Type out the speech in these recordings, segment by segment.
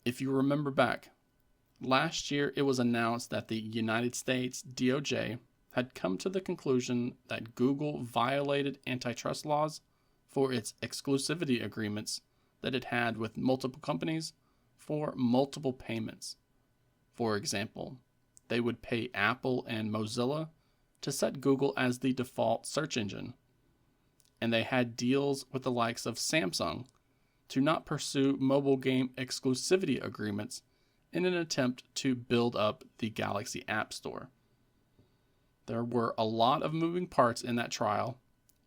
If you remember back, last year it was announced that the United States DOJ had come to the conclusion that Google violated antitrust laws for its exclusivity agreements that it had with multiple companies for multiple payments. For example, they would pay Apple and Mozilla to set Google as the default search engine, and they had deals with the likes of Samsung to not pursue mobile game exclusivity agreements in an attempt to build up the Galaxy App Store. There were a lot of moving parts in that trial,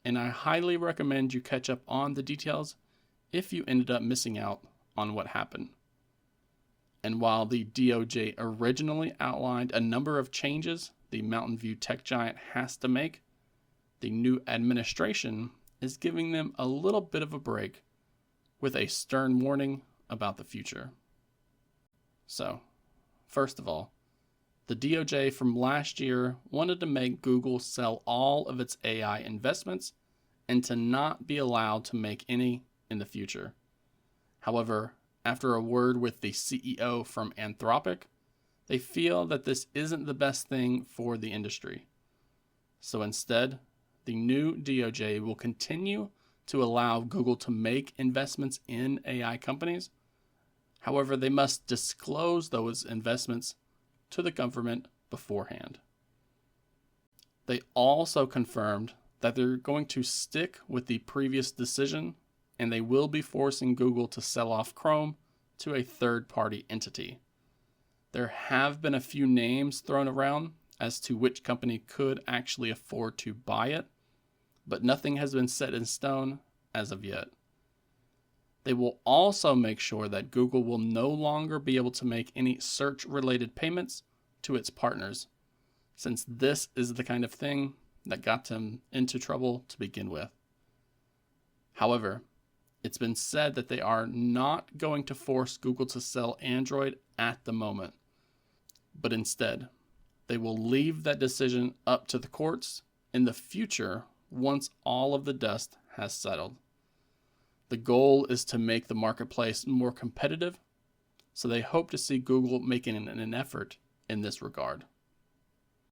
and I highly recommend you catch up on the details if you ended up missing out on what happened. And while the DOJ originally outlined a number of changes the Mountain View tech giant has to make, the new administration is giving them a little bit of a break with a stern warning about the future. So, first of all, the DOJ from last year wanted to make Google sell all of its AI investments and to not be allowed to make any in the future. However, after a word with the CEO from Anthropic, they feel that this isn't the best thing for the industry. So instead, the new DOJ will continue to allow Google to make investments in AI companies. However, they must disclose those investments to the government beforehand. They also confirmed that they're going to stick with the previous decision, and they will be forcing Google to sell off Chrome to a third-party entity. There have been a few names thrown around as to which company could actually afford to buy it, but nothing has been set in stone as of yet. They will also make sure that Google will no longer be able to make any search-related payments to its partners, since this is the kind of thing that got them into trouble to begin with. However, it's been said that they are not going to force Google to sell Android at the moment, but instead, they will leave that decision up to the courts in the future once all of the dust has settled. The goal is to make the marketplace more competitive, so they hope to see Google making an effort in this regard.